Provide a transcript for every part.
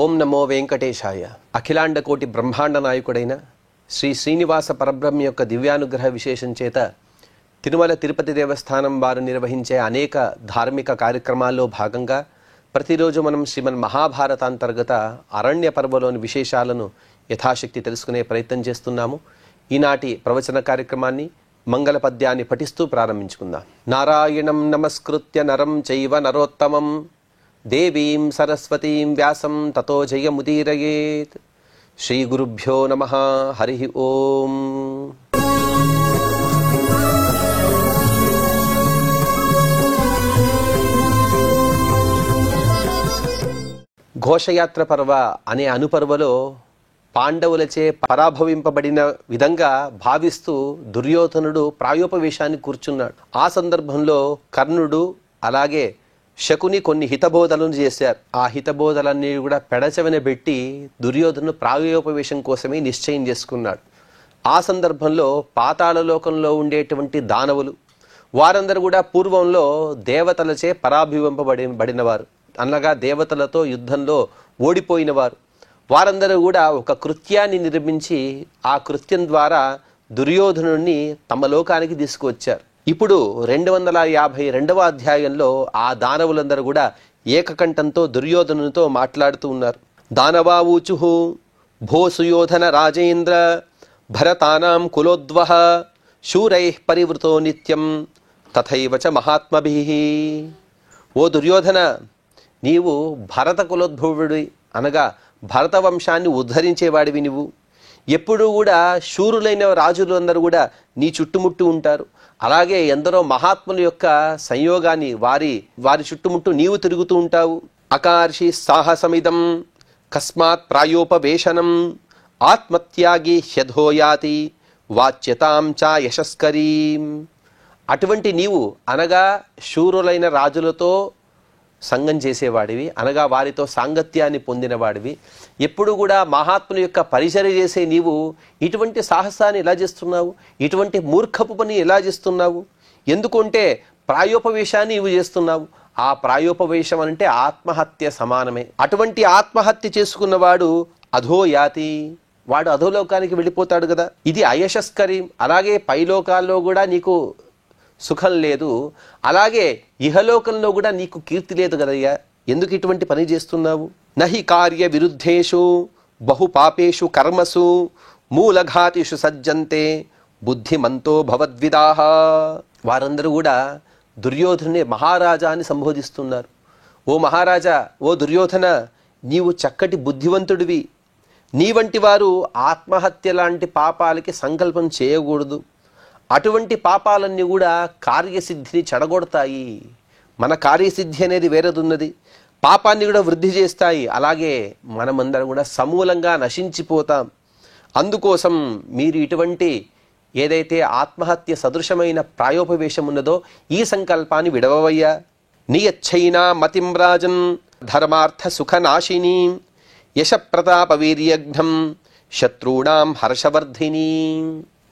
ఓం నమో వెంకటేశాయ. అఖిలాండ కోటి బ్రహ్మాండ నాయకుడైన శ్రీ శ్రీనివాస పరబ్రహ్మ యొక్క దివ్యానుగ్రహ విశేషం చేత తిరుమల తిరుపతి దేవస్థానం వారు నిర్వహించే అనేక ధార్మిక కార్యక్రమాల్లో భాగంగా ప్రతిరోజు మనం శ్రీమన్ మహాభారతాంతర్గత అరణ్య పర్వలోని విశేషాలను యథాశక్తి తెలుసుకునే ప్రయత్నం చేస్తున్నాము. ఈనాటి ప్రవచన కార్యక్రమాన్ని మంగళ పద్యాన్ని పఠిస్తూ ప్రారంభించుకుందాం. నారాయణం నమస్కృత్య నరం చైవ నరోత్తమం దేవీం సరస్వతీం వ్యాసం తతో జయముదీరయేత్. శ్రీ గురుభ్యో నమః. హరి ఓం. ఘోషయాత్ర పర్వ అనే అనుపర్వలో పాండవులచే పరాభవింపబడిన విధంగా భావిస్తూ దుర్యోధనుడు ప్రాయోపవేశాన్ని కూర్చున్నాడు. ఆ సందర్భంలో కర్ణుడు అలాగే శకుని కొన్ని హితబోధలను చేశారు. ఆ హితబోధలన్నీ కూడా పెడచెవిన పెట్టి దుర్యోధను ప్రాయోపవేశం కోసమే నిశ్చయం చేసుకున్నాడు. ఆ సందర్భంలో పాతాళలోకంలో ఉండేటువంటి దానవులు వారందరూ కూడా పూర్వంలో దేవతలచే పరాభవింపబడినవారు, అనగా దేవతలతో యుద్ధంలో ఓడిపోయిన వారు. వారందరూ కూడా ఒక కృత్యాన్ని నిర్మించి ఆ కృత్యం ద్వారా దుర్యోధనుడిని తమ లోకానికి తీసుకువచ్చారు. ఇప్పుడు 252వ అధ్యాయంలో ఆ దానవులందరూ కూడా ఏకకంఠంతో దుర్యోధనునితో మాట్లాడుతూ ఉన్నారు. దానవావూచుః భో సుయోధన రాజేంద్ర భరతానాం కులోద్వః శూరైః పరివృతో నిత్యం తథైవ చ మహాత్మభిః. ఓ దుర్యోధన, నీవు భరత కులోద్భవుడి అనగా భరత వంశాన్ని ఉద్ధరించేవాడివి. నువ్వు ఎప్పుడూ కూడా శూరులైన రాజులు అందరూ కూడా నీ చుట్టుముట్టు ఉంటారు. అలాగే ఎందరో మహాత్ముల యొక్క సంయోగాన్ని వారి చుట్టుముట్టు నీవు తిరుగుతూ ఉంటావు. అకార్షి సాహసమిదం కస్మాత్ ప్రాయోపవేశనం ఆత్మత్యాగి హ్యధోయాతి వాచ్యతాం చ యశస్కరీం. అటువంటి నీవు అనగా శూరులైన రాజులతో సంగం చేసేవాడివి, అనగా వారితో సాంగత్యాన్ని పొందినవాడివి. ఎప్పుడు కూడా మహాత్ముల యొక్క పరిచర్య చేసే నీవు ఇటువంటి సాహసాన్ని ఎలా చేస్తున్నావు? ఇటువంటి మూర్ఖపు పని ఎలా చేస్తున్నావు? ఎందుకంటే ప్రాయోపవేశాన్ని నీవు చేస్తున్నావు. ఆ ప్రాయోపవేశం అంటే ఆత్మహత్య సమానమే. అటువంటి ఆత్మహత్య చేసుకున్నవాడు అధోయాతి, వాడు అధోలోకానికి వెళ్ళిపోతాడు కదా. ఇది అయశస్కరీం. అలాగే పైలోకాల్లో కూడా నీకు సుఖం లేదు, అలాగే ఇహలోకంలో కూడా నీకు కీర్తి లేదు కదయ్యా. ఎందుకు ఇటువంటి పని చేస్తున్నావు? నహి కార్య విరుద్ధేషు బహు పాపేషు కర్మసు మూలఘాతిషు సజ్జంతే బుద్ధిమంతో భవద్విదాహ. వారందరూ కూడా దుర్యోధనుని మహారాజా అని సంబోధిస్తున్నారు. ఓ మహారాజా, ఓ దుర్యోధన, నీవు చక్కటి బుద్ధివంతుడివి. నీ వంటి వారు ఆత్మహత్య లాంటి పాపాలకి సంకల్పం చేయకూడదు. అటువంటి పాపాలన్నీ కూడా కార్యసిద్ధిని చెడగొడతాయి. మన కార్యసిద్ధి అనేది వేరేది ఉన్నది, పాపాన్ని కూడా వృద్ధి చేస్తాయి. అలాగే మనమందరం కూడా సమూలంగా నశించిపోతాం. అందుకోసం మీరు ఇటువంటి ఏదైతే ఆత్మహత్య సదృశమైన ప్రాయోపవేశం ఉన్నదో ఈ సంకల్పాన్ని విడవవయ్యా. నియచ్చైనా మతిం రాజన్ ధర్మార్థ సుఖనాశిని యశప్రతాప వీర్యఘ్నం శత్రూణాం హర్షవర్ధిని.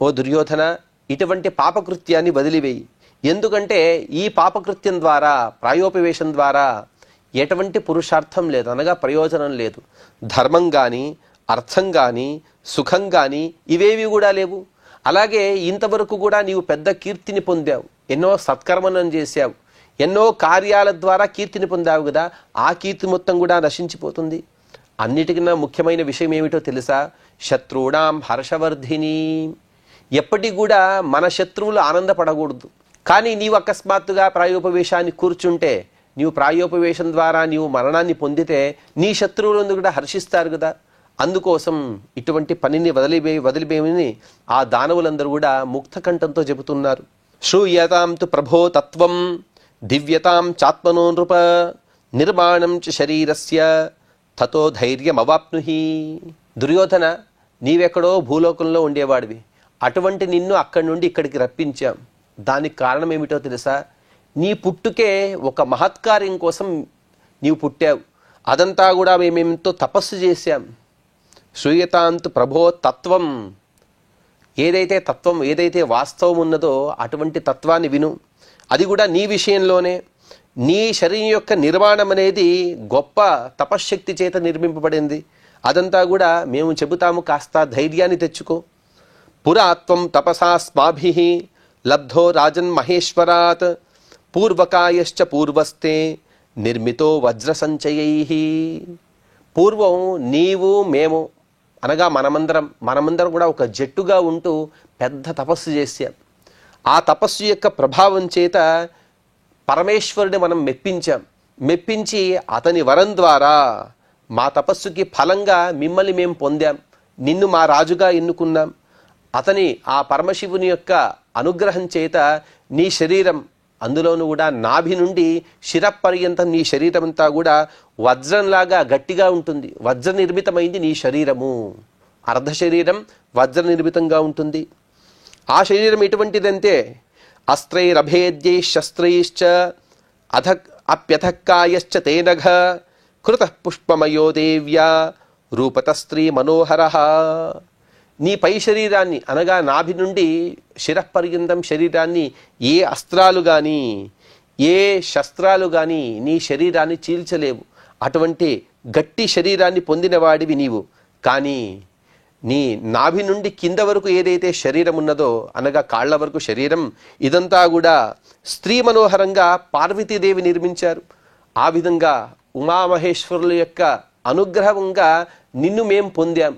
ఓ దుర్యోధన, ఇటువంటి పాపకృత్యాన్ని వదిలివేయి. ఎందుకంటే ఈ పాపకృత్యం ద్వారా, ప్రాయోపవేశం ద్వారా ఎటువంటి పురుషార్థం లేదు, అనగా ప్రయోజనం లేదు. ధర్మం కానీ, అర్థం కానీ, సుఖం కానీ ఇవేవి కూడా లేవు. అలాగే ఇంతవరకు కూడా నీవు పెద్ద కీర్తిని పొందావు, ఎన్నో సత్కర్మలను చేశావు, ఎన్నో కార్యాల ద్వారా కీర్తిని పొందావు కదా. ఆ కీర్తి మొత్తం కూడా నశించిపోతుంది. అన్నిటికన్నా ముఖ్యమైన విషయం ఏమిటో తెలుసా? శత్రువుణాం హర్షవర్ధిని. ఎప్పటికి కూడా మన శత్రువులు ఆనందపడకూడదు. కానీ నీవు అకస్మాత్తుగా ప్రాయోపవేశాన్ని కూర్చుంటే, నీవు ప్రాయోపవేశం ద్వారా నీవు మరణాన్ని పొందితే నీ శత్రువులందరూ కూడా హర్షిస్తారు కదా. అందుకోసం ఇటువంటి పనిని వదిలివేయమని ఆ దానవులందరూ కూడా ముక్త కంఠంతో చెబుతున్నారు. శ్రూయతాం తు ప్రభో తత్వం దివ్యతాం చాత్మనో నృప నిర్మాణం చ శరీరస్య తతో ధైర్యమవాప్నుహి. దుర్యోధన, నీవెక్కడో భూలోకంలో ఉండేవాడివి. అటువంటి నిన్ను అక్కడి నుండి ఇక్కడికి రప్పించాం. దానికి కారణం ఏమిటో తెలుసా? నీ పుట్టుకే ఒక మహత్కార్యం కోసం నీవు పుట్టావు. అదంతా కూడా మేమెంతో తపస్సు చేశాం. శ్రూయతాంతు ప్రభో తత్వం, ఏదైతే తత్వం, ఏదైతే వాస్తవం ఉన్నదో అటువంటి తత్వాన్ని విను. అది కూడా నీ విషయంలోనే. నీ శరీరం యొక్క నిర్మాణం అనేది గొప్ప తపశ్శక్తి చేత నిర్మింపబడింది. అదంతా కూడా మేము చెబుతాము, కాస్త ధైర్యాన్ని తెచ్చుకో. పురాత్వం తపసా స్మాభిః లబ్ధో రాజన్ మహేశ్వరాత్ పూర్వకాయశ్చ పూర్వస్తే నిర్మితో వజ్ర సంచయైః. పూర్వం నీవు మేము అనగా మనమందరం కూడా ఒక జట్టుగా ఉంటూ పెద్ద తపస్సు చేశాం. ఆ తపస్సు యొక్క ప్రభావం చేత పరమేశ్వరుని మనం మెప్పించి అతని వరం ద్వారా మా తపస్సుకి ఫలంగా మిమ్మల్ని మేము పొందాం. నిన్ను మా రాజుగా ఎన్నుకున్నాం. అతని ఆ పరమశివుని యొక్క అనుగ్రహం చేత నీ శరీరం, అందులోనూ కూడా నాభి నుండి శిరపర్యంతం నీ శరీరం అంతా కూడా వజ్రంలాగా గట్టిగా ఉంటుంది. వజ్ర నిర్మితమైంది నీ శరీరము. అర్ధ శరీరం వజ్ర నిర్మితంగా ఉంటుంది. ఆ శరీరం ఎటువంటిదంటే అస్త్రైరభేద్యై శస్త్రైశ్చ అప్యథక్కాయశ్చ తేనఘ కృత పుష్పమయో దేవ్యా రూపతస్త్రీ మనోహర. నీ పై శరీరాన్ని అనగా నాభి నుండి శిరపర్యంతం శరీరాన్ని ఏ అస్త్రాలు కానీ ఏ శస్త్రాలు కానీ నీ శరీరాన్ని చీల్చలేవు. అటువంటి గట్టి శరీరాన్ని పొందినవాడివి నీవు. కానీ నీ నాభి నుండి కింద వరకు ఏదైతే శరీరం ఉన్నదో అనగా కాళ్ల వరకు శరీరం, ఇదంతా కూడా స్త్రీ మనోహరంగా పార్వతీదేవి నిర్మించారు. ఆ విధంగా ఉమామహేశ్వరుల యొక్క అనుగ్రహంగా నిన్ను మేం పొందాం.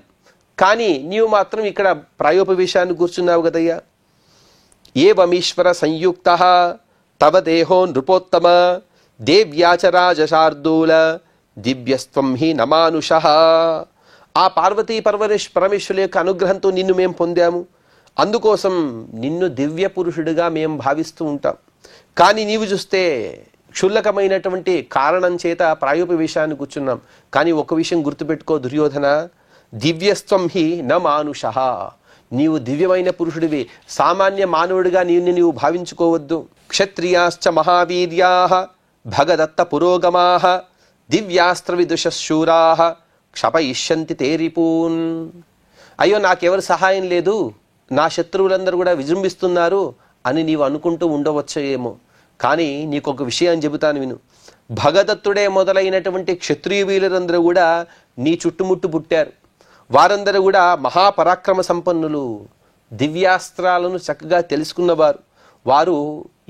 కానీ నీవు మాత్రం ఇక్కడ ప్రాయోపవేశాన్ని కూర్చున్నావు కదయ్యా. ఏవమీశ్వర సంయుక్త తవ దేహో నృపోత్తమ దేవ్యాచరాజశార్దూల దివ్యస్త్వం హి నమానుషః. ఆ పార్వతీ పరమేశ్వరుల యొక్క అనుగ్రహంతో నిన్ను మేము పొందాము. అందుకోసం నిన్ను దివ్య పురుషుడిగా మేము భావిస్తూ ఉంటాం. కానీ నీవు చూస్తే క్షుల్లకమైనటువంటి కారణం చేత ప్రాయోపవేశాన్ని కూర్చున్నాం. కానీ ఒక విషయం గుర్తుపెట్టుకో దుర్యోధన, దివ్యస్త్వం హి న మానుషః. నీవు దివ్యమైన పురుషుడివి. సామాన్య మానవుడిగా నీవు భావించుకోవద్దు. క్షత్రియాశ్చ మహావీర్యాః భగదత్త పురోగమాః దివ్యాస్త్ర విదుషశూరాః క్షపయిష్యంతి తేరిపూన్. అయ్యో, నాకెవరు సహాయం లేదు, నా శత్రువులందరూ కూడా విజృంభిస్తున్నారు అని నీవు అనుకుంటూ ఉండవచ్చేమో. కానీ నీకొక విషయం చెబుతాను విను. భగదత్తుడే మొదలైనటువంటి క్షత్రియ వీరులందరూ కూడా నీ చుట్టుముట్టు పుట్టారు. వారందరూ కూడా మహాపరాక్రమ సంపన్నులు, దివ్యాస్త్రాలను చక్కగా తెలుసుకున్నవారు. వారు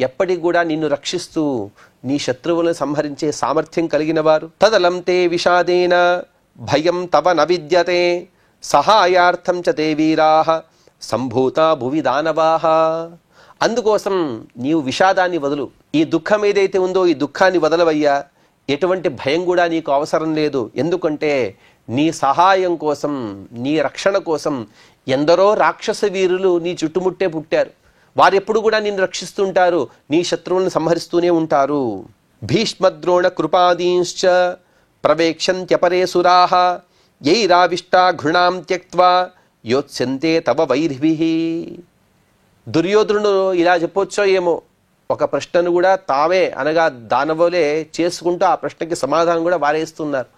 ఎప్పటికి కూడా నిన్ను రక్షిస్తూ నీ శత్రువులను సంహరించే సామర్థ్యం కలిగిన వారు. తదలం తే విషాదేన భయం తవ న విద్యతే సహాయార్థం చ తే వీరాః సంభూతా భువి దానవాః. అందుకోసం నీవు విషాదాన్ని వదులు. ఈ దుఃఖం ఏదైతే ఉందో ఈ దుఃఖాన్ని వదలవయ్యా. ఎటువంటి భయం కూడా నీకు అవసరం లేదు. ఎందుకంటే నీ సహాయం కోసం, నీ రక్షణ కోసం ఎందరో రాక్షస వీరులు నీ చుట్టుముట్టే పుట్టారు. వారెప్పుడు కూడా నిన్ను రక్షిస్తుంటారు, నీ శత్రువులను సంహరిస్తూనే ఉంటారు. భీష్మద్రోణ కృపాదీంశ్చ ప్రవేక్షంత్యపరే సురాః యైరావిష్టా ఘృణాం త్యక్త్వా యోత్స్యంతే తవ వైరిభిః. దుర్యోధనుడు ఇలా చెప్పొచ్చో ఏమో, ఒక ప్రశ్నను కూడా తామే అనగా దానవులే చేసుకుంటూ ఆ ప్రశ్నకి సమాధానం కూడా వారేస్తున్నారు.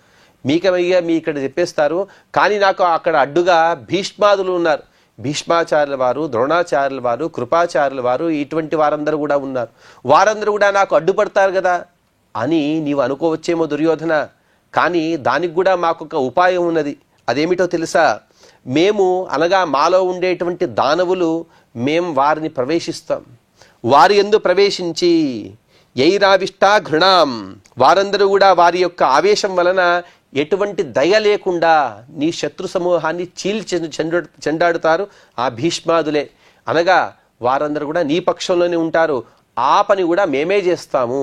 మీకమయ్యా మీ ఇక్కడ చెప్పేస్తారు. కానీ నాకు అక్కడ అడ్డుగా భీష్మాదులు ఉన్నారు. భీష్మాచార్యుల వారు, ద్రోణాచార్యుల వారు, కృపాచార్యుల వారు, ఇటువంటి వారందరూ కూడా ఉన్నారు. వారందరూ కూడా నాకు అడ్డుపడతారు కదా అని నీవు అనుకోవచ్చేమో దుర్యోధన. కానీ దానికి కూడా మాకొక ఉపాయం ఉన్నది. అదేమిటో తెలుసా? మేము అనగా మాలో ఉండేటువంటి దానవులు మేం వారిని ప్రవేశిస్తాం. వారి యందు ప్రవేశించి యైరావిష్టా ఘృణాం, వారందరూ కూడా వారి యొక్క ఆవేశం వలన ఎటువంటి దయ లేకుండా నీ శత్రు సమూహాన్ని చెండాడుతారు ఆ భీష్మాదులే. అనగా వారందరూ కూడా నీ పక్షంలోనే ఉంటారు. ఆ పని కూడా మేమే చేస్తాము.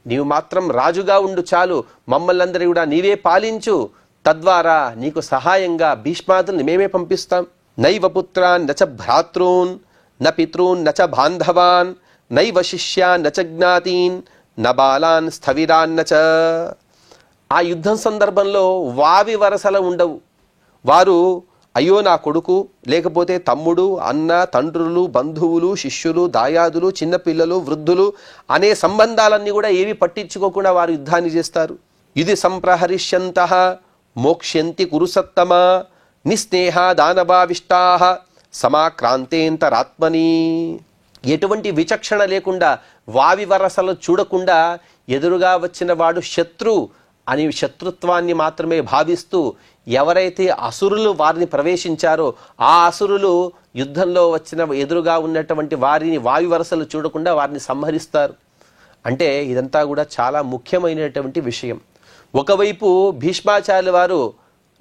నీవు మాత్రం రాజుగా ఉండు చాలు, మమ్మల్ని అందరూ కూడా నీవే పాలించు. తద్వారా నీకు సహాయంగా భీష్మాదుల్ని మేమే పంపిస్తాం. నైవ పుత్రాన్ నచ భ్రాతॄన్ న పితॄన్ నచ బాంధవాన్ నైవ శిష్యాన్ నచ జ్ఞాతీన్ న బాలాన్ స్థవిరాన్నచ. ఆ యుద్ధం సందర్భంలో వావి వరసలు ఉండవు. వారు అయ్యో నా కొడుకు, లేకపోతే తమ్ముడు, అన్న, తండ్రులు, బంధువులు, శిష్యులు, దాయాదులు, చిన్నపిల్లలు, వృద్ధులు అనే సంబంధాలన్నీ కూడా ఏవి పట్టించుకోకుండా వారు యుద్ధాన్ని చేస్తారు. ఇది సంప్రహరిష్యంతః మోక్ష్యంతి కురుసత్తమ నిస్నేహ దానవావిష్టా సమాక్రాంతేంతరాత్మని. ఎటువంటి విచక్షణ లేకుండా వావి వరసలు చూడకుండా ఎదురుగా వచ్చిన వాడు శత్రు అని శత్రుత్వాన్ని మాత్రమే భావిస్తూ ఎవరైతే అసురులు వారిని ప్రవేశించారో ఆ అసురులు యుద్ధంలో వచ్చిన ఎదురుగా ఉన్నటువంటి వారిని వావి వరసలు చూడకుండా వారిని సంహరిస్తారు. అంటే ఇదంతా కూడా చాలా ముఖ్యమైనటువంటి విషయం. ఒకవైపు భీష్మాచార్యుల వారు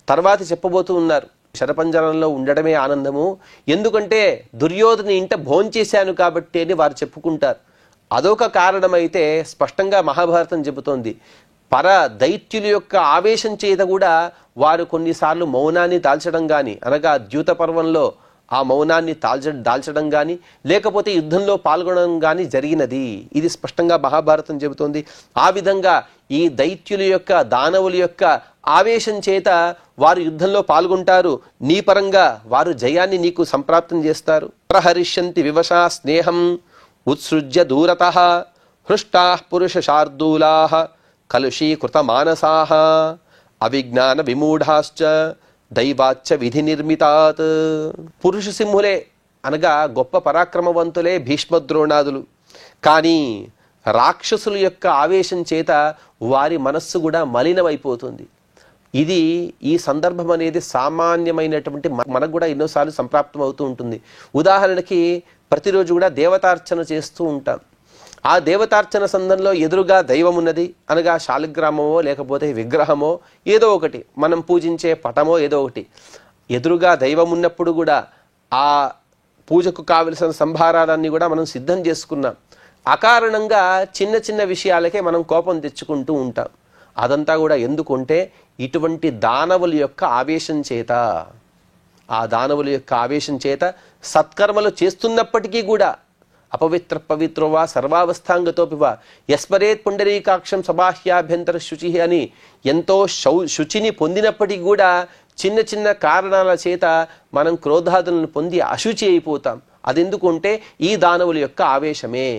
తర్వాత చెప్పబోతూ ఉన్నారు, శరపంజరంలో ఉండడమే ఆనందము, ఎందుకంటే దుర్యోధని ఇంట భోంచేశాను కాబట్టి అని వారు చెప్పుకుంటారు. అదొక కారణమైతే స్పష్టంగా మహాభారతం చెబుతోంది, పర దైత్యుల యొక్క ఆవేశం చేత కూడా వారు కొన్నిసార్లు మౌనాన్ని దాల్చడం కానీ, అనగా ద్యూత పర్వంలో ఆ మౌనాన్ని దాల్చడం కానీ, లేకపోతే యుద్ధంలో పాల్గొనడం కానీ జరిగినది. ఇది స్పష్టంగా మహాభారతం చెబుతోంది. ఆ విధంగా ఈ దైత్యుల యొక్క, దానవుల యొక్క ఆవేశం చేత వారు యుద్ధంలో పాల్గొంటారు. నీ పరంగా వారు జయాన్ని నీకు సంప్రాప్తం చేస్తారు. ప్రహరిష్యంతి వివశా స్నేహం ఉత్సృజ్య దూరతః హృష్టా పురుష శార్దూలా కలుషీకృత మానసాః అవిజ్ఞాన విమూఢాశ్చ దైవాచ్చ విధి నిర్మితాత్. పురుష సింహులే అనగా గొప్ప పరాక్రమవంతులే భీష్మద్రోణాదులు. కానీ రాక్షసుల యొక్క ఆవేశం చేత వారి మనస్సు కూడా మలినమైపోతుంది. ఇది ఈ సందర్భం అనేది సామాన్యమైనటువంటి మనకు కూడా ఎన్నోసార్లు సంప్రాప్తం అవుతూ ఉంటుంది. ఉదాహరణకి ప్రతిరోజు కూడా దేవతార్చన చేస్తూ ఉంటాం. ఆ దేవతార్చన సందర్భంలో ఎదురుగా దైవం ఉన్నది, అనగా శాలిగ్రామమో లేకపోతే విగ్రహమో ఏదో ఒకటి, మనం పూజించే పటమో ఏదో ఒకటి ఎదురుగా దైవం ఉన్నప్పుడు కూడా ఆ పూజకు కావలసిన సంభారాలన్నీ కూడా మనం సిద్ధం చేసుకున్నాం. అకారణంగా చిన్న చిన్న విషయాలకే మనం కోపం తెచ్చుకుంటూ ఉంటాం. అదంతా కూడా ఎందుకుంటే ఇటువంటి దానవుల యొక్క ఆవేశం చేత, ఆ దానవుల యొక్క ఆవేశం చేత సత్కర్మలు చేస్తున్నప్పటికీ కూడా అపవిత్ర పవిత్రోవా సర్వావస్థాంగతోపివా యస్మరేత్ పుండరీకాక్షం సబాహ్యాభ్యంతర శుచి అని ఎంతో శుచిని పొందినప్పటికీ కూడా చిన్న చిన్న కారణాల చేత మనం క్రోధాదులను పొంది అశుచి అయిపోతాం. అదెందుకుంటే ఈ దానవుల యొక్క ఆవేశమే.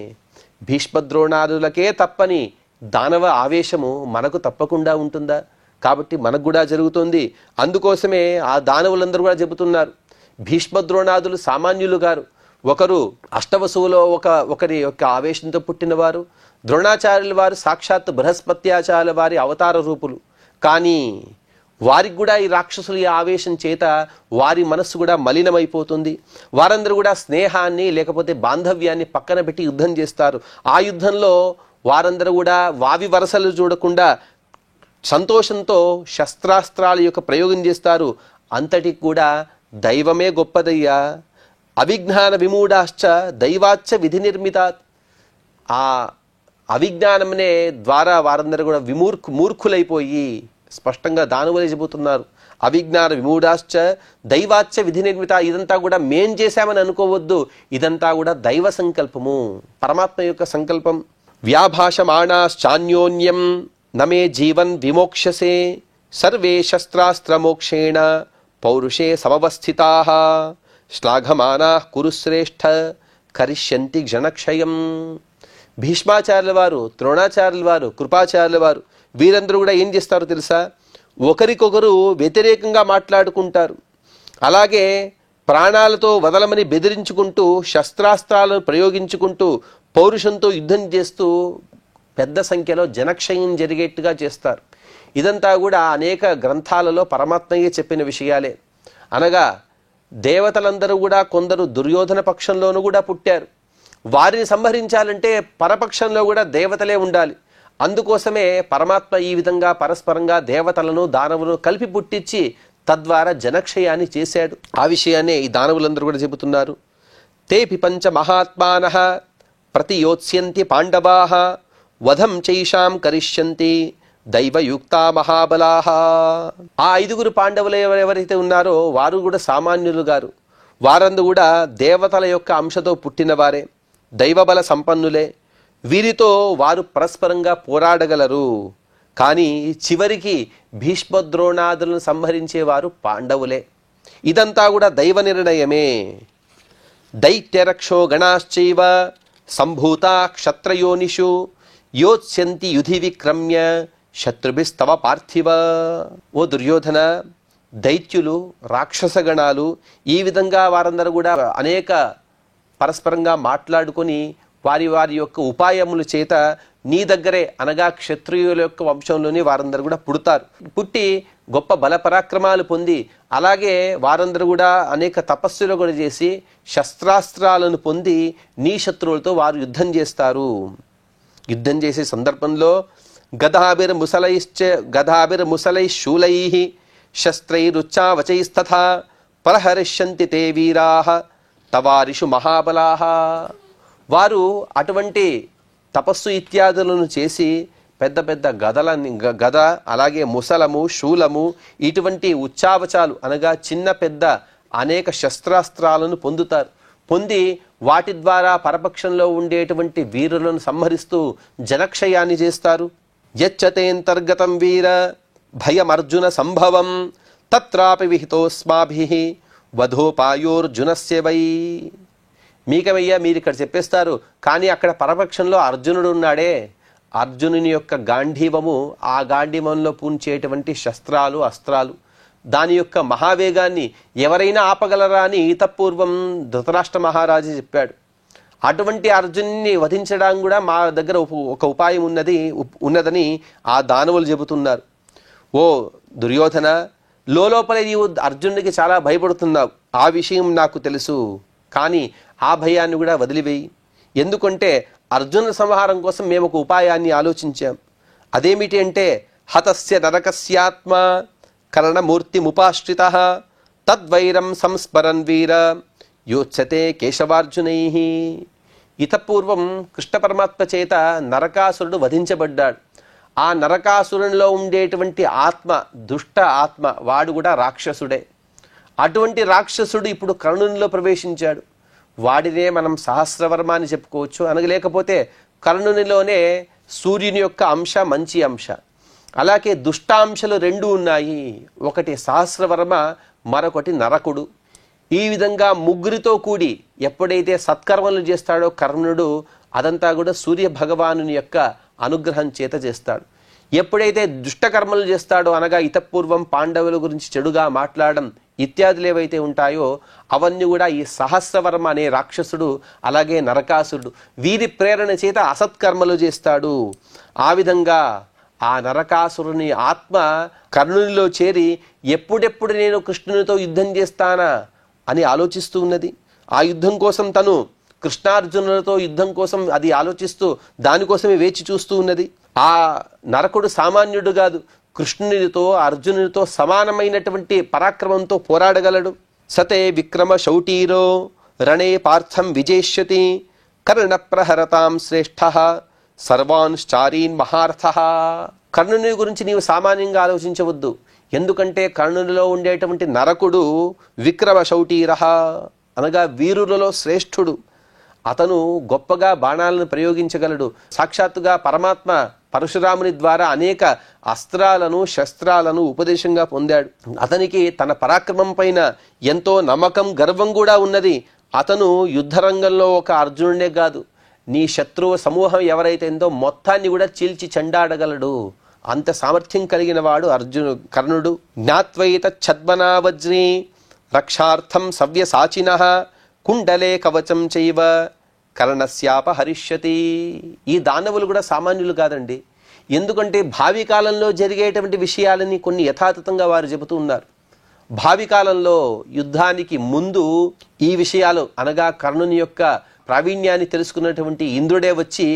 భీష్మద్రోణాదులకే తప్పని దానవ ఆవేశము మనకు తప్పకుండా ఉంటుందా? కాబట్టి మనకు కూడా జరుగుతుంది. అందుకోసమే ఆ దానవులందరూ కూడా చెబుతున్నారు, భీష్మద్రోణాదులు సామాన్యులు గారు. ఒకరు అష్టవసువులో ఒకరి యొక్క ఆవేశంతో పుట్టినవారు, ద్రోణాచార్యుల వారు సాక్షాత్ బృహస్పత్యాచార్యుల వారి అవతార రూపులు. కానీ వారికి కూడా ఈ రాక్షసుల ఆవేశం చేత వారి మనస్సు కూడా మలినమైపోతుంది. వారందరూ కూడా స్నేహాన్ని లేకపోతే బాంధవ్యాన్ని పక్కన పెట్టి యుద్ధం చేస్తారు. ఆ యుద్ధంలో వారందరూ కూడా వావి వరసలు చూడకుండా సంతోషంతో శస్త్రాస్త్రాల యొక్క ప్రయోగం చేస్తారు. అంతటికి కూడా దైవమే గొప్పదయ్యా, అవిజ్ఞాన విమూఢాశ్చ దైవాచ్చ విధి నిర్మితాత్. ఆ అవిజ్ఞానమనే ద్వారా వారందరూ కూడా మూర్ఖులైపోయి స్పష్టంగా దానవులే చెబుతున్నారు, అవిజ్ఞాన విమూఢాశ్చ దైవాచ్చ విధి నిర్మిత. ఇదంతా కూడా మేం చేశామని అనుకోవద్దు, ఇదంతా కూడా దైవ సంకల్పము, పరమాత్మ యొక్క సంకల్పం. వ్యాభాషమాణాశ్చాన్యోన్యం నమే జీవన్ విమోక్షసే సర్వే శస్త్రాస్త్రమోక్షేణ పౌరుషే సమవస్థితాః శ్లాఘమానాః కురుశ్రేష్ఠ కరిష్యంతి క్షణక్షయం. భీష్మాచార్యుల వారు, ద్రోణాచార్యుల వారు, కృపాచార్యుల వారు వీరందరూ కూడా ఏం చేస్తారో తెలుసా? ఒకరికొకరు వ్యతిరేకంగా మాట్లాడుకుంటారు. అలాగే ప్రాణాలతో వదలమని బెదిరించుకుంటూ, శస్త్రాస్త్రాలను ప్రయోగించుకుంటూ, పౌరుషంతో యుద్ధం చేస్తూ పెద్ద సంఖ్యలో జనక్షయం జరిగేట్టుగా చేస్తారు. ఇదంతా కూడా అనేక గ్రంథాలలో పరమాత్మయే చెప్పిన విషయాలే. అనగా దేవతలందరూ కూడా కొందరు దుర్యోధన పక్షంలోనూ కూడా పుట్టారు. వారిని సంహరించాలంటే పరపక్షంలో కూడా దేవతలే ఉండాలి. అందుకోసమే పరమాత్మ ఈ విధంగా పరస్పరంగా దేవతలను దానవులను కలిపి పుట్టించి తద్వారా జనక్షయాన్ని చేశాడు. ఆ విషయాన్ని ఈ దానవులందరూ కూడా చెబుతున్నారు. తేపి పంచ మహాత్మానః ప్రతియోత్స్యంతి పాండవాః వధం చైషాం కరిష్యంతి దైవయుక్తా మహాబలాః. ఆ 5 పాండవులు ఎవరైతే ఉన్నారో వారు కూడా సామాన్యులు గారు. వారందరూ కూడా దేవతల యొక్క అంశతో పుట్టినవారే, దైవబల సంపన్నులే. వీరితో వారు పరస్పరంగా పోరాడగలరు. కానీ చివరికి భీష్మద్రోణాదులను సంహరించేవారు పాండవులే. ఇదంతా కూడా దైవ నిర్ణయమే. దైత్యరక్షో గణాశ్చైవ సంభూతా క్షత్రయోనిషు యోత్స్యంతి యుధి విక్రమ్య శత్రుభిస్తవ పార్థివ. ఓ దుర్యోధన, దైత్యులు, రాక్షసగణాలు, ఈ విధంగా వారందరూ కూడా అనేక పరస్పరంగా మాట్లాడుకొని వారి వారి యొక్క ఉపాయముల చేత నీ దగ్గరే అనగా క్షత్రియుల యొక్క వంశంలోని వారందరూ కూడా పుడతారు. పుట్టి గొప్ప బల పరాక్రమాలు పొంది అలాగే వారందరూ కూడా అనేక తపస్సులు కూడా చేసి శస్త్రాస్త్రాలను పొంది నీ శత్రువులతో వారు యుద్ధం చేస్తారు. యుద్ధం చేసే సందర్భంలో గదాభిర్ముసలై శూలై శస్త్రైరుచ్చావచైస్తథా పరహరిష్యంతి తే వీరాః తవారిషు మహాబలాః. వారు అటువంటి తపస్సు ఇత్యాదులను చేసి పెద్ద పెద్ద గద అలాగే ముసలము, శూలము, ఇటువంటి ఉచ్చావచాలు అనగా చిన్న పెద్ద అనేక శస్త్రాస్త్రాలను పొందుతారు. పొంది వాటి ద్వారా పరపక్షంలో ఉండేటువంటి వీరులను సంహరిస్తూ జనక్షయాన్ని చేస్తారు. యచ్చతేంతర్గతం వీర భయమర్జున సంభవం తత్రాపి విహితోస్మాభిః వధోపాయోర్జునస్య వై. మీకమయ్యా మీరు ఇక్కడ చెప్పేస్తారు, కానీ అక్కడ పరపక్షంలో అర్జునుడు ఉన్నాడే, అర్జునుని యొక్క గాంధీవము, ఆ గాంధీవంలో పూంచేటువంటి శస్త్రాలు, అస్త్రాలు, దాని యొక్క మహావేగాన్ని ఎవరైనా ఆపగలరా అని ఈతపూర్వం ధృతరాష్ట్ర మహారాజు చెప్పాడు. అటువంటి అర్జున్ని వధించడానికి కూడా మా దగ్గర ఒక ఉపాయం ఉన్నదని ఆ దానవులు చెబుతున్నారు. ఓ దుర్యోధన, లోపలే నీవు అర్జునుడికి చాలా భయపడుతున్నావు, ఆ విషయం నాకు తెలుసు. కానీ ఆ భయాన్ని కూడా వదిలివేయి. ఎందుకంటే అర్జున సంహారం కోసం మేము ఒక ఉపాయాన్ని ఆలోచించాం. అదేమిటి అంటే హతస్య నరకస్యాత్మ కర్ణమూర్తిముపాశ్రితః తద్వైరం సంస్మరన్ వీర యోత్సతే కేశవార్జునై. ఇతపూర్వం కృష్ణ పరమాత్మ చేత నరకాసురుడు వధించబడ్డాడు. ఆ నరకాసురునిలో ఉండేటువంటి ఆత్మ, దుష్ట ఆత్మ, వాడు కూడా రాక్షసుడే. అటువంటి రాక్షసుడు ఇప్పుడు కర్ణునిలో ప్రవేశించాడు. వాడినే మనం సహస్రవర్మ అని చెప్పుకోవచ్చు. అనగలేకపోతే కర్ణునిలోనే సూర్యుని యొక్క అంశ, మంచి అంశ, అలాగే దుష్టాంశలు రెండు ఉన్నాయి. ఒకటి సహస్రవర్మ, మరొకటి నరకుడు. ఈ విధంగా ముగ్గురితో కూడి ఎప్పుడైతే సత్కర్మలు చేస్తాడో కర్ణుడు, అదంతా కూడా సూర్య భగవానుని యొక్క అనుగ్రహం చేత చేస్తాడు. ఎప్పుడైతే దుష్టకర్మలు చేస్తాడో అనగా ఇతపూర్వం పాండవుల గురించి చెడుగా మాట్లాడడం ఇత్యాదులు ఏవైతే ఉంటాయో అవన్నీ కూడా ఈ సహస్రవర్మ అనే రాక్షసుడు, అలాగే నరకాసురుడు, వీరి ప్రేరణ చేత అసత్కర్మలు చేస్తాడు. ఆ విధంగా ఆ నరకాసురుని ఆత్మ కర్ణునిలో చేరి ఎప్పుడెప్పుడు నేను కృష్ణునితో యుద్ధం చేస్తానా అని ఆలోచిస్తూ ఉన్నది. ఆ యుద్ధం కోసం తను కృష్ణార్జునులతో యుద్ధం కోసం అది ఆలోచిస్తూ దానికోసమే వేచి చూస్తూ ఉన్నది. ఆ నరకుడు సామాన్యుడు కాదు, కృష్ణునితో అర్జునునితో సమానమైనటువంటి పరాక్రమంతో పోరాడగలడు. సతే విక్రమ శౌటీరో రణే పార్థం విజేష్యతి కర్ణ ప్రహరతాం శ్రేష్ఠ సర్వాన్శ్చారీన్ మహార్థ. కర్ణుని గురించి నీవు సామాన్యంగా ఆలోచించవద్దు. ఎందుకంటే కర్ణునిలో ఉండేటువంటి నరకుడు విక్రమ శౌటీర అనగా వీరులలో శ్రేష్ఠుడు. అతను గొప్పగా బాణాలను ప్రయోగించగలడు. సాక్షాత్తుగా పరమాత్మ పరశురాముని ద్వారా అనేక అస్త్రాలను, శస్త్రాలను ఉపదేశంగా పొందాడు. అతనికి తన పరాక్రమం పైన ఎంతో నమ్మకం, గర్వం కూడా ఉన్నది. అతను యుద్ధరంగంలో ఒక అర్జునుడే కాదు, నీ శత్రువు సమూహం ఎవరైతే ఉందో మొత్తాన్ని కూడా చీల్చి చెండాడగలడు. అంత సామర్థ్యం కలిగిన వాడు కర్ణుడు. జ్ఞాత్వైత ఛద్మనా వజ్రీ రక్షార్థం సవ్యసాచినః కుండలే కవచం చైవ కర్ణస్యాపహరిష్యతి. ఈ దానవులు కూడా సామాన్యులు కాదండి. ఎందుకంటే భావి కాలంలో జరిగేటువంటి విషయాలని కొన్ని యథాతథంగా వారు చెబుతూ ఉన్నారు. భావి కాలంలో యుద్ధానికి ముందు ఈ విషయాలు అనగా కర్ణుని యొక్క ప్రావీణ్యాన్ని తెలుసుకున్నటువంటి ఇంద్రుడే వచ్చి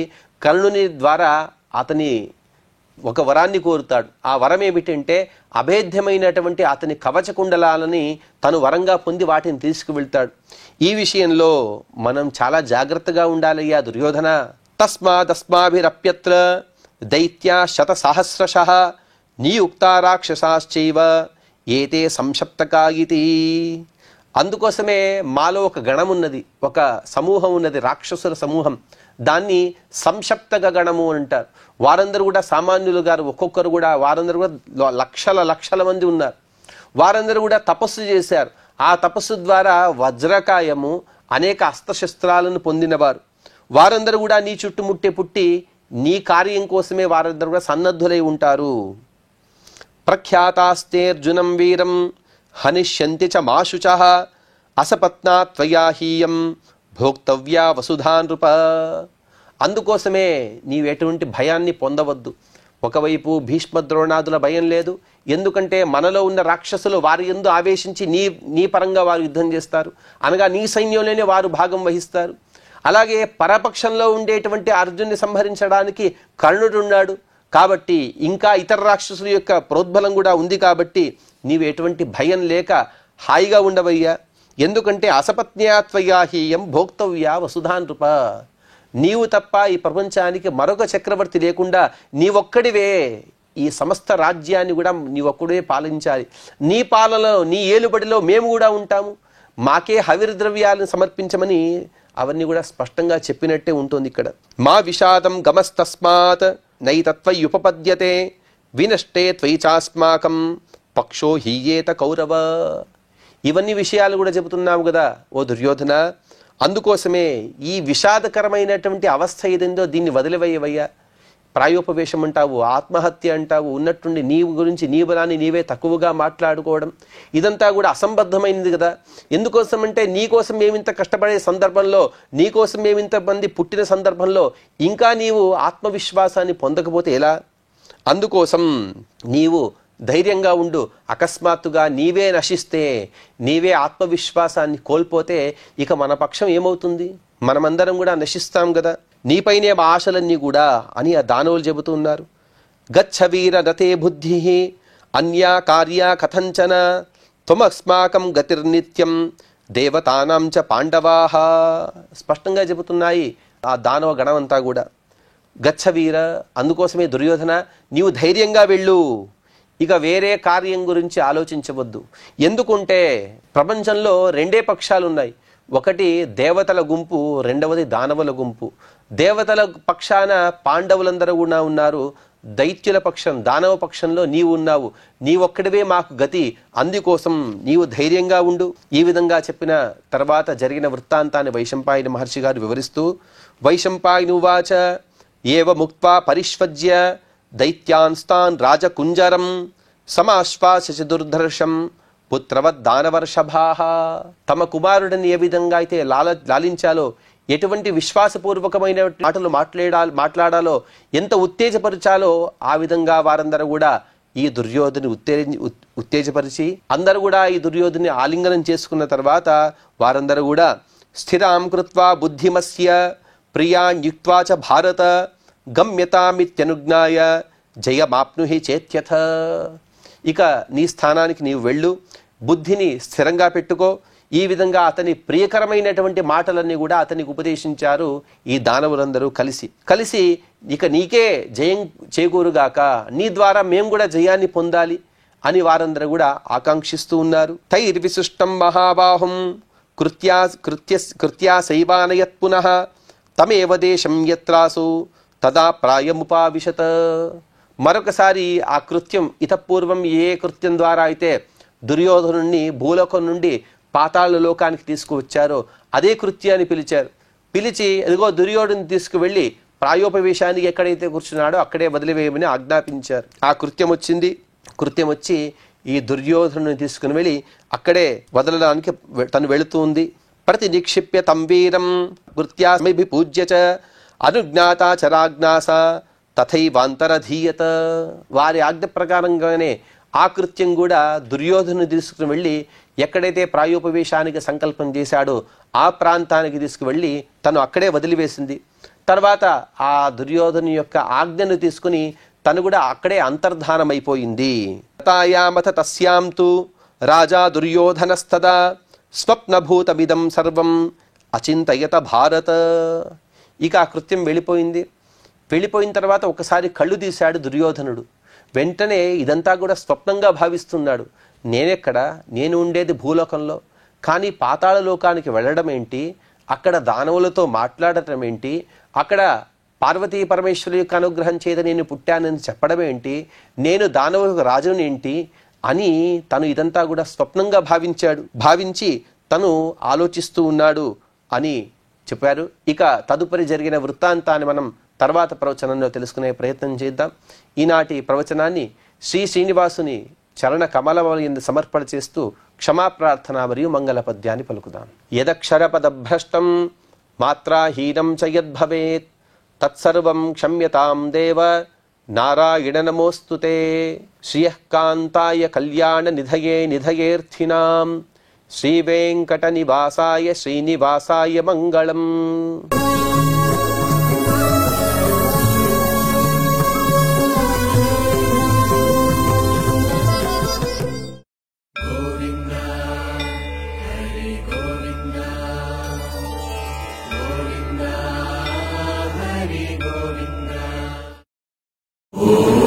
కర్ణుని ద్వారా అతని ఒక వరాన్ని కోరుతాడు. ఆ వరం ఏమిటంటే అభేద్యమైనటువంటి అతని కవచకుండలాలని తను వరంగా పొంది వాటిని తీసుకువెళ్తాడు. ఈ విషయంలో మనం చాలా జాగ్రత్తగా ఉండాలయ్యా దుర్యోధన. తస్మాదస్మాభిరప్యత్ర దైత్యా శతసహస్రశః నియుక్తా రాక్షసాశ్చైవ ఏతే సంశప్తకాయితి. అందుకోసమే మాలో ఒక గణం ఉన్నది, ఒక సమూహం ఉన్నది, రాక్షసుల సమూహం. దాన్ని సంక్షప్తక గణము అంటారు. వారందరూ కూడా సామాన్యులు గారు, ఒక్కొక్కరు కూడా వారందరూ కూడా లక్షల మంది ఉన్నారు. వారందరూ కూడా తపస్సు చేశారు. ఆ తపస్సు ద్వారా వజ్రకాయము అనేక అస్త్రశస్త్రాలను పొందినవారు. వారందరూ కూడా నీ చుట్టుముట్టే పుట్టి నీ కార్యం కోసమే వారందరూ కూడా సన్నద్ధులై ఉంటారు. ప్రఖ్యాతాస్తేర్జునం వీరం హనిష్యంతి చ మాశుచ అసపత్నా త్వయాహీయం భోక్తవ్యా వసుధా నృప. అందుకోసమే నీవెటువంటి భయాన్ని పొందవద్దు. ఒకవైపు భీష్మద్రోణాదుల భయం లేదు, ఎందుకంటే మనలో ఉన్న రాక్షసులు వారి యందు ఆవేశించి నీ పరంగా వారు యుద్ధం చేస్తారు, అనగా నీ సైన్యంలోనే వారు భాగం వహిస్తారు. అలాగే పరపక్షంలో ఉండేటువంటి అర్జున్ని సంహరించడానికి కర్ణుడు ఉన్నాడు కాబట్టి, ఇంకా ఇతర రాక్షసుల యొక్క ప్రోద్బలం కూడా ఉంది కాబట్టి నీవు ఎటువంటి భయం లేక హాయిగా ఉండవయ్యా. ఎందుకంటే అసపత్న్యాత్వయాహీయం భోక్తవ్యా వసుధా నృప. నీవు తప్ప ఈ ప్రపంచానికి మరొక చక్రవర్తి లేకుండా నీవొక్కడివే ఈ సమస్త రాజ్యాన్ని కూడా నీవొక్కడే పాలించాలి. నీ పాలనలో, నీ ఏలుబడిలో మేము కూడా ఉంటాము, మాకే హవిర్ ద్రవ్యాలను సమర్పించమని అవన్నీ కూడా స్పష్టంగా చెప్పినట్టే ఉంటుంది ఇక్కడ. మా విషాదం గమస్తస్మాత్ నైతత్వయుపపద్యతే వినష్టే త్వయి చాస్మాకం పక్షో హీయేత కౌరవ. ఇవన్నీ విషయాలు కూడా చెబుతున్నాము కదా ఓ దుర్యోధన. అందుకోసమే ఈ విషాదకరమైనటువంటి అవస్థ ఏదేందో దీన్ని వదిలివేయవయ్యా. ప్రాయోపవేశం అంటావు, ఆత్మహత్య అంటావు, ఉన్నట్టుండి నీవు గురించి నీ బలాన్ని నీవే తక్కువగా మాట్లాడుకోవడం, ఇదంతా కూడా అసంబద్ధమైనది కదా. ఎందుకోసమంటే నీకోసం మేమింత కష్టపడే సందర్భంలో, నీకోసం మేమింత మంది పుట్టిన సందర్భంలో ఇంకా నీవు ఆత్మవిశ్వాసాన్ని పొందకపోతే ఎలా? అందుకోసం నీవు ధైర్యంగా ఉండు. అకస్మాత్తుగా నీవే నశిస్తే, నీవే ఆత్మవిశ్వాసాన్ని కోల్పోతే ఇక మన పక్షం ఏమవుతుంది? మనమందరం కూడా నశిస్తాం కదా. నీపైనే ఆశలన్నీ కూడా అని ఆ దానవులు చెబుతూ ఉన్నారు. గచ్చ వీర రతే బుద్ధి అన్యా కార్యా కథంచన త్వమస్మాకం గతిర్నిత్యం దేవతానాం చ పాండవాహ. స్పష్టంగా చెబుతున్నాయి ఆ దానవ గణమంతా కూడా. గచ్చ వీర, అందుకోసమే దుర్యోధన నీవు ధైర్యంగా వెళ్ళు, ఇక వేరే కార్యం గురించి ఆలోచించవద్దు. ఎందుకుంటే ప్రపంచంలో రెండే పక్షాలు ఉన్నాయి, ఒకటి దేవతల గుంపు, రెండవది దానవుల గుంపు. దేవతల పక్షాన పాండవులందరూ కూడా ఉన్నారు, దైత్యుల పక్షం దానవ పక్షంలో నీవు ఉన్నావు. నీవొక్కడివే మాకు గతి, అందుకోసం నీవు ధైర్యంగా ఉండు. ఈ విధంగా చెప్పిన తర్వాత జరిగిన వృత్తాంతాన్ని వైశంపాయన మహర్షి గారు వివరిస్తూ, వైశంపాయనువాచ ఏవ ముక్త్వా పరిష్వజ్య దైత్యాన్స్తాన్ రాజకుంజరం సమాశ్వాస దుర్ధర్షం పుత్రవద్ దానవర్షభాః. తమ కుమారుడిని ఏ విధంగా అయితే లాలించాలో, ఎటువంటి విశ్వాసపూర్వకమైన మాటలు మాట్లాడాలో, ఎంత ఉత్తేజపరచాలో ఆ విధంగా వారందరూ కూడా ఈ దుర్యోధని ఉత్తేజపరిచి అందరూ కూడా ఈ దుర్యోధని ఆలింగనం చేసుకున్న తర్వాత వారందరూ కూడా స్థిరాం కృత్వా బుద్ధిమస్య ప్రియాన్యుక్త్వా చ భారత గమ్యతామిత్యనుజ్ఞాయ జయమాప్నుహి చేత్యథ. ఇక నీ స్థానానికి నీవు వెళ్ళు, బుద్ధిని స్థిరంగా పెట్టుకో. ఈ విధంగా అతని ప్రియకరమైనటువంటి మాటలన్నీ కూడా అతనికి ఉపదేశించారు ఈ దానవులందరూ కలిసి ఇక నీకే జయం చేకూరుగాక, నీ ద్వారా మేము కూడా జయాన్ని పొందాలి అని వారందరూ కూడా ఆకాంక్షిస్తూ ఉన్నారు. తైర్విశిష్టం మహాబాహుం కృత్యా శైవానయత్ పునః తమేవ దేశం యత్రాసు తదా ప్రాయముపావిశత. మరొకసారి ఆ కృత్యం, ఇతపూర్వం ఏ కృత్యం ద్వారా అయితే దుర్యోధనుణ్ణి భూలోకం నుండి పాతాళ లోకానికి తీసుకువచ్చారో అదే కృత్యాన్ని పిలిచి ఎదుగో దుర్యోధను తీసుకువెళ్ళి ప్రాయోపవేశానికి ఎక్కడైతే కూర్చున్నాడో అక్కడే వదిలివేయమని ఆజ్ఞాపించారు. ఆ కృత్యం వచ్చి ఈ దుర్యోధను తీసుకుని వెళ్ళి అక్కడే వదలడానికి తను వెళుతూ ఉంది. ప్రతి నిక్షిప్య తం వీరం కృత్యాస్మిభి పూజ్య చ అనుజ్ఞాత చరాజ్ఞాస తథైవాంతరధీయత. వారి ఆజ్ఞ ప్రకారంగానే ఆ కృత్యం కూడా దుర్యోధను తీసుకుని వెళ్ళి ఎక్కడైతే ప్రాయోపవేశానికి సంకల్పం చేశాడో ఆ ప్రాంతానికి తీసుకువెళ్ళి తను అక్కడే వదిలివేసింది. తర్వాత ఆ దుర్యోధను యొక్క ఆజ్ఞను తీసుకుని తను కూడా అక్కడే అంతర్ధానమైపోయింది. తాయామథ తస్యాం తు రాజా దుర్యోధనస్తదా స్వప్నభూతమిదం సర్వం అచింతయత భారత. ఇక ఆ కృత్యం వెళ్ళిపోయిన తర్వాత ఒకసారి కళ్ళు తీశాడు దుర్యోధనుడు. వెంటనే ఇదంతా కూడా స్వప్నంగా భావిస్తున్నాడు. నేను ఉండేది భూలోకంలో, కానీ పాతాళ లోకానికి వెళ్ళడం ఏంటి, అక్కడ దానవులతో మాట్లాడటం ఏంటి, అక్కడ పార్వతీ పరమేశ్వరు యొక్క అనుగ్రహం చేత నేను పుట్టానని చెప్పడం ఏంటి, నేను దానవులకు రాజుని ఏంటి అని తను ఇదంతా కూడా స్వప్నంగా భావించి తను ఆలోచిస్తూ ఉన్నాడు అని చెప్పారు. ఇక తదుపరి జరిగిన వృత్తాంతాన్ని మనం తర్వాత ప్రవచనంలో తెలుసుకునే ప్రయత్నం చేద్దాం. ఈనాటి ప్రవచనాన్ని శ్రీనివాసుని చరణ కమలములందు సమర్పణ చేస్తూ క్షమాప్రార్థన మరియు మంగళ పద్యాన్ని పలుకుదాం. యదక్షరపదభ్రష్టం మాత్రాహీనం చ యద్భవేత్ తత్సర్వం క్షమ్యతాం దేవ నారాయణ నమోస్తుతే. శ్రియఃకాంతాయ కళ్యాణ నిధయే నిధయేర్థినాం శ్రీవేంకట నివాసాయ శ్రీనివాసాయ మంగళం. Oh